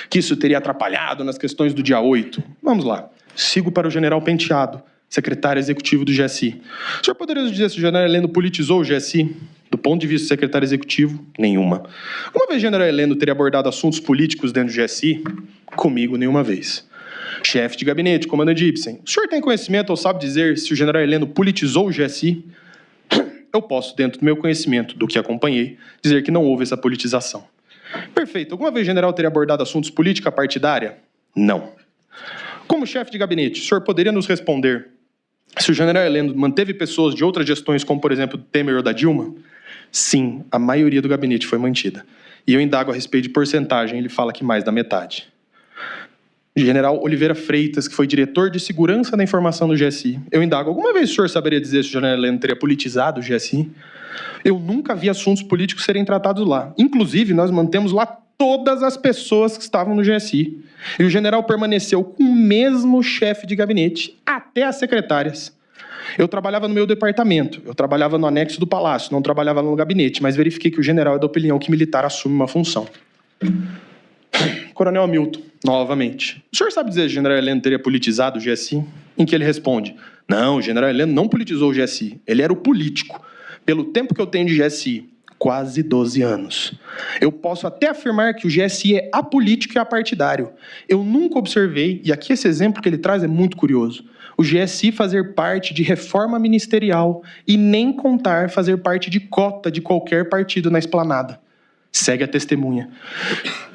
que isso teria atrapalhado nas questões do dia 8. Vamos lá. Sigo para o general Penteado, secretário executivo do GSI. O senhor poderia nos dizer se o general Heleno politizou o GSI? Do ponto de vista do secretário executivo, nenhuma. Uma vez o general Heleno teria abordado assuntos políticos dentro do GSI? Comigo, nenhuma vez. Chefe de gabinete, comandante Ibsen, o senhor tem conhecimento ou sabe dizer se o general Heleno politizou o GSI? Eu posso, dentro do meu conhecimento, do que acompanhei, dizer que não houve essa politização. Perfeito. Alguma vez o general teria abordado assuntos política partidária? Não. Como chefe de gabinete, o senhor poderia nos responder se o general Heleno manteve pessoas de outras gestões, como, por exemplo, do Temer ou da Dilma? Sim, a maioria do gabinete foi mantida. E eu indago a respeito de porcentagem, ele fala que mais da metade. General Oliveira Freitas, que foi diretor de segurança da informação do GSI. Eu indago, alguma vez o senhor saberia dizer se o general Heleno teria politizado o GSI? Eu nunca vi assuntos políticos serem tratados lá. Inclusive, nós mantemos lá todas as pessoas que estavam no GSI. E o general permaneceu com o mesmo chefe de gabinete, até as secretárias. Eu trabalhava no meu departamento, eu trabalhava no anexo do palácio, não trabalhava no gabinete, mas verifiquei que o general é da opinião que militar assume uma função. Coronel Hamilton, novamente. O senhor sabe dizer se o general Heleno teria politizado o GSI? Em que ele responde, não, o general Heleno não politizou o GSI, ele era o político. Pelo tempo que eu tenho de GSI, quase 12 anos. Eu posso até afirmar que o GSI é apolítico e apartidário. Eu nunca observei, e aqui esse exemplo que ele traz é muito curioso, o GSI fazer parte de reforma ministerial e nem contar fazer parte de cota de qualquer partido na esplanada. Segue a testemunha.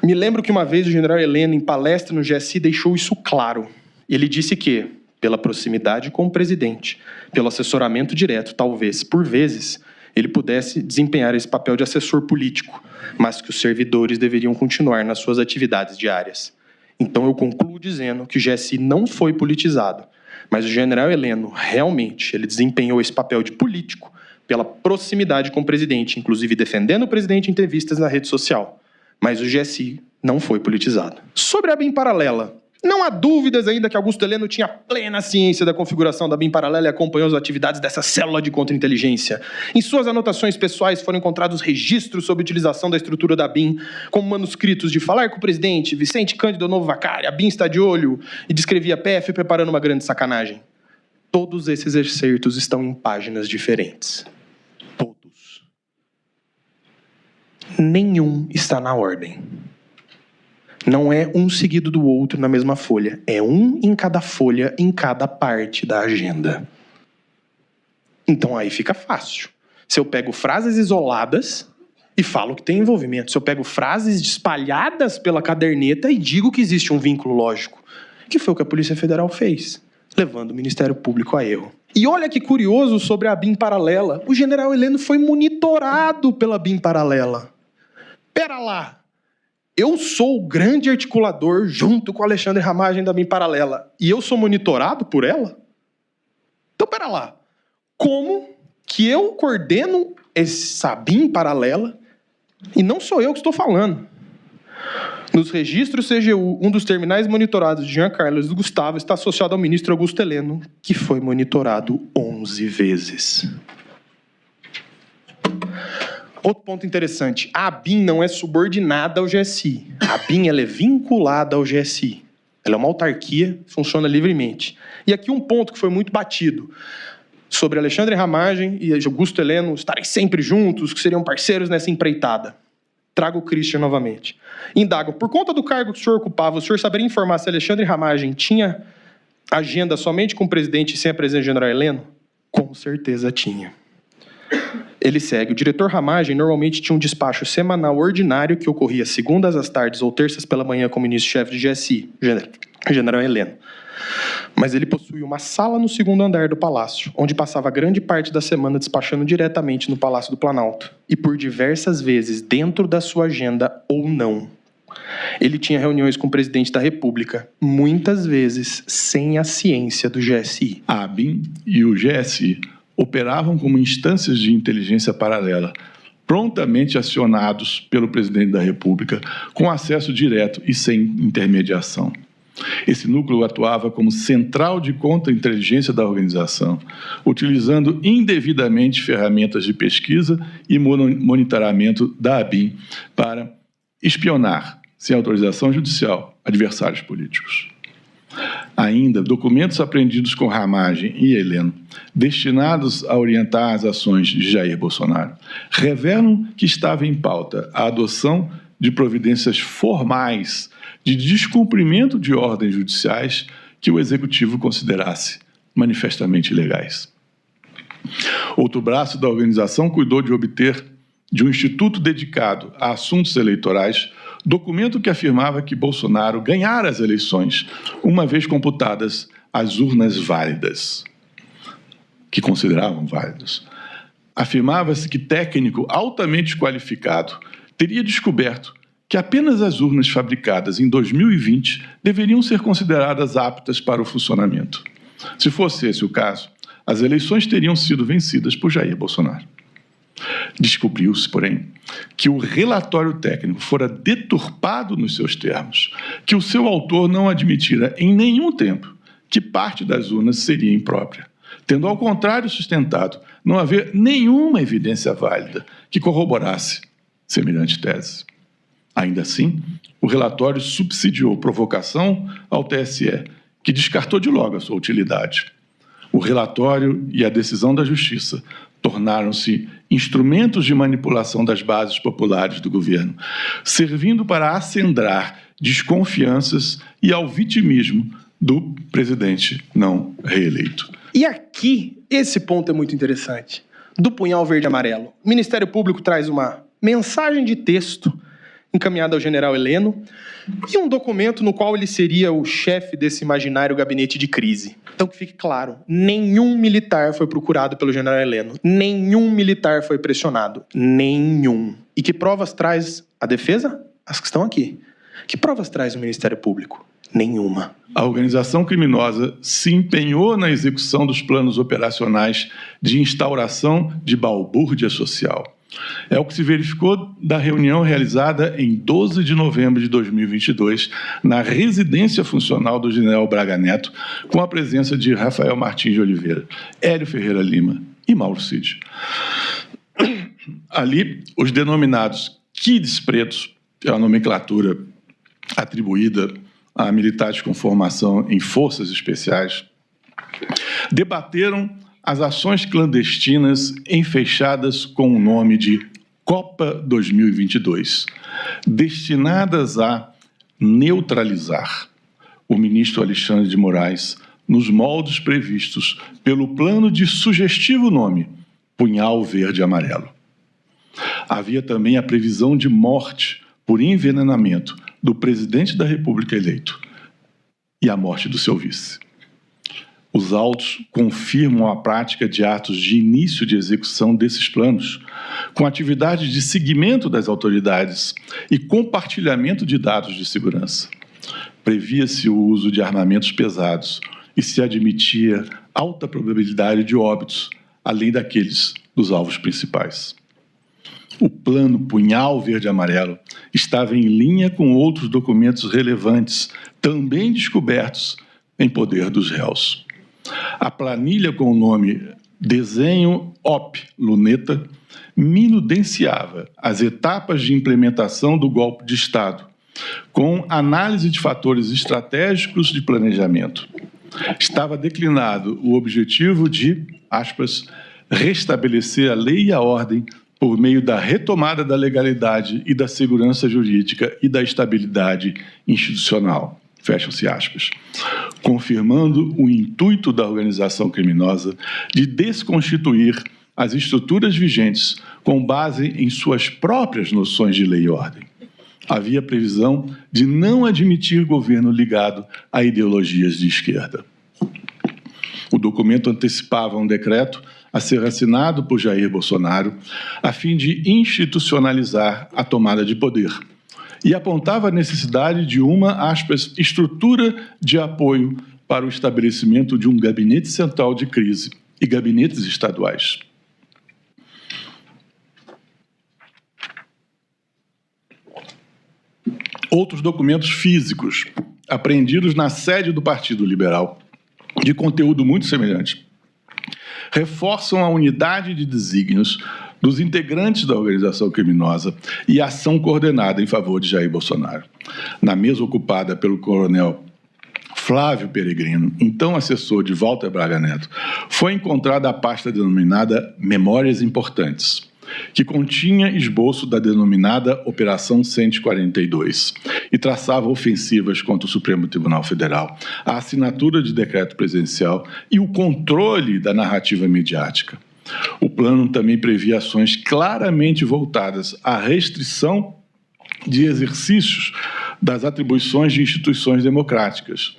Me lembro que uma vez o general Heleno, em palestra no GSI, deixou isso claro. Ele disse que, pela proximidade com o presidente, pelo assessoramento direto, talvez, por vezes, ele pudesse desempenhar esse papel de assessor político, mas que os servidores deveriam continuar nas suas atividades diárias. Então eu concluo dizendo que o GSI não foi politizado, mas o general Heleno, realmente, ele desempenhou esse papel de político pela proximidade com o presidente, inclusive defendendo o presidente em entrevistas na rede social. Mas o GSI não foi politizado. Sobre a BIM paralela, não há dúvidas ainda que Augusto Heleno tinha plena ciência da configuração da BIM paralela e acompanhou as atividades dessa célula de contra-inteligência. Em suas anotações pessoais foram encontrados registros sobre a utilização da estrutura da BIM, como manuscritos de falar com o presidente, Vicente Cândido Novo Vacari, a BIM está de olho, e descrevia a PF preparando uma grande sacanagem. Todos esses excertos estão em páginas diferentes. Todos. Nenhum está na ordem. Não é um seguido do outro na mesma folha. É um em cada folha, em cada parte da agenda. Então aí fica fácil. Se eu pego frases isoladas e falo que tem envolvimento. Se eu pego frases espalhadas pela caderneta e digo que existe um vínculo lógico. Que foi o que a Polícia Federal fez, levando o Ministério Público a erro. E olha que curioso sobre a BIM paralela. O general Heleno foi monitorado pela BIM paralela. Pera lá. Eu sou o grande articulador junto com o Alexandre Ramagem da BIM paralela. E eu sou monitorado por ela? Então, pera lá. Como que eu coordeno essa BIM paralela e não sou eu que estou falando? Nos registros CGU, um dos terminais monitorados de Jean Carlos e do Gustavo está associado ao ministro Augusto Heleno, que foi monitorado 11 vezes. Outro ponto interessante, a BIM não é subordinada ao GSI. A BIM ela é vinculada ao GSI. Ela é uma autarquia, funciona livremente. E aqui um ponto que foi muito batido, sobre Alexandre Ramagem e Augusto Heleno estarem sempre juntos, que seriam parceiros nessa empreitada. Trago o Christian novamente. Indago, por conta do cargo que o senhor ocupava, o senhor saberia informar se Alexandre Ramagem tinha agenda somente com o presidente e sem a presença do general Heleno? Com certeza tinha. Ele segue. O diretor Ramagem normalmente tinha um despacho semanal ordinário que ocorria segundas às tardes ou terças pela manhã como ministro-chefe de GSI, general Heleno. Mas ele possuía uma sala no segundo andar do palácio, onde passava grande parte da semana despachando diretamente no Palácio do Planalto. E por diversas vezes, dentro da sua agenda ou não. Ele tinha reuniões com o presidente da República, muitas vezes sem a ciência do GSI. A ABIN e o GSI operavam como instâncias de inteligência paralela, prontamente acionados pelo presidente da República, com acesso direto e sem intermediação. Esse núcleo atuava como central de contra-inteligência da organização, utilizando indevidamente ferramentas de pesquisa e monitoramento da ABIN para espionar, sem autorização judicial, adversários políticos. Ainda, documentos apreendidos com Ramagem e Heleno, destinados a orientar as ações de Jair Bolsonaro, revelam que estava em pauta a adoção de providências formais de descumprimento de ordens judiciais que o Executivo considerasse manifestamente ilegais. Outro braço da organização cuidou de obter de um instituto dedicado a assuntos eleitorais documento que afirmava que Bolsonaro ganhara as eleições, uma vez computadas as urnas válidas, que consideravam válidas. Afirmava-se que técnico altamente qualificado teria descoberto que apenas as urnas fabricadas em 2020 deveriam ser consideradas aptas para o funcionamento. Se fosse esse o caso, as eleições teriam sido vencidas por Jair Bolsonaro. Descobriu-se, porém, que o relatório técnico fora deturpado nos seus termos, que o seu autor não admitira em nenhum tempo que parte das urnas seria imprópria, tendo ao contrário sustentado não haver nenhuma evidência válida que corroborasse semelhante tese. Ainda assim, o relatório subsidiou provocação ao TSE, que descartou de logo a sua utilidade. O relatório e a decisão da Justiça tornaram-se instrumentos de manipulação das bases populares do governo, servindo para acendrar desconfianças e ao vitimismo do presidente não reeleito. E aqui, esse ponto é muito interessante. Do punhal verde e amarelo, o Ministério Público traz uma mensagem de texto encaminhada ao general Heleno e um documento no qual ele seria o chefe desse imaginário gabinete de crise. Então, que fique claro, nenhum militar foi procurado pelo general Heleno, nenhum militar foi pressionado, nenhum. E que provas traz a defesa? As que estão aqui. Que provas traz o Ministério Público? Nenhuma. A organização criminosa se empenhou na execução dos planos operacionais de instauração de balbúrdia social. É o que se verificou da reunião realizada em 12 de novembro de 2022, na residência funcional do general Braga Neto, com a presença de Rafael Martins de Oliveira, Hélio Ferreira Lima e Mauro Cid. Ali, os denominados kids pretos, que é a nomenclatura atribuída a militares com formação em forças especiais, debateram as ações clandestinas enfechadas com o nome de Copa 2022, destinadas a neutralizar o ministro Alexandre de Moraes nos moldes previstos pelo plano de sugestivo nome Punhal Verde e Amarelo. Havia também a previsão de morte por envenenamento do presidente da República eleito e a morte do seu vice. Os autos confirmam a prática de atos de início de execução desses planos, com atividades de seguimento das autoridades e compartilhamento de dados de segurança. Previa-se o uso de armamentos pesados e se admitia alta probabilidade de óbitos, além daqueles dos alvos principais. O plano Punhal Verde e Amarelo estava em linha com outros documentos relevantes, também descobertos em poder dos réus. A planilha com o nome Desenho OP Luneta minudenciava as etapas de implementação do golpe de Estado, com análise de fatores estratégicos de planejamento. Estava declinado o objetivo de, aspas, restabelecer a lei e a ordem por meio da retomada da legalidade e da segurança jurídica e da estabilidade institucional. Fecham-se aspas. Confirmando o intuito da organização criminosa de desconstituir as estruturas vigentes com base em suas próprias noções de lei e ordem. Havia previsão de não admitir governo ligado a ideologias de esquerda. O documento antecipava um decreto a ser assinado por Jair Bolsonaro a fim de institucionalizar a tomada de poder e apontava a necessidade de uma, aspas, estrutura de apoio para o estabelecimento de um gabinete central de crise e gabinetes estaduais. Outros documentos físicos apreendidos na sede do Partido Liberal, de conteúdo muito semelhante, reforçam a unidade de desígnios dos integrantes da organização criminosa e a ação coordenada em favor de Jair Bolsonaro. Na mesa ocupada pelo coronel Flávio Peregrino, então assessor de Walter Braga Neto, foi encontrada a pasta denominada Memórias Importantes, que continha esboço da denominada Operação 142 e traçava ofensivas contra o Supremo Tribunal Federal, a assinatura de decreto presidencial e o controle da narrativa midiática. O plano também previa ações claramente voltadas à restrição de exercícios das atribuições de instituições democráticas.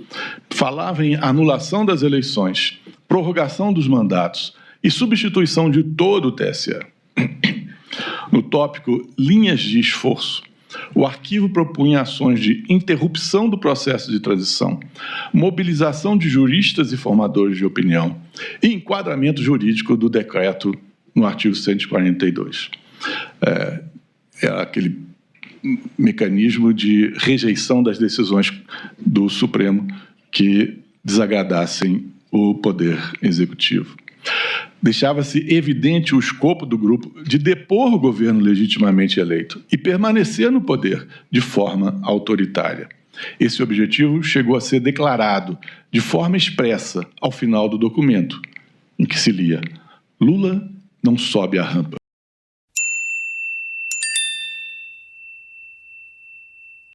Falava em anulação das eleições, prorrogação dos mandatos e substituição de todo o TSE. No tópico Linhas de Esforço, o arquivo propunha ações de interrupção do processo de transição, mobilização de juristas e formadores de opinião e enquadramento jurídico do decreto no artigo 142. Era aquele mecanismo de rejeição das decisões do Supremo que desagradassem o Poder Executivo. Deixava-se evidente o escopo do grupo de depor o governo legitimamente eleito e permanecer no poder de forma autoritária. Esse objetivo chegou a ser declarado de forma expressa ao final do documento, em que se lia: Lula não sobe a rampa.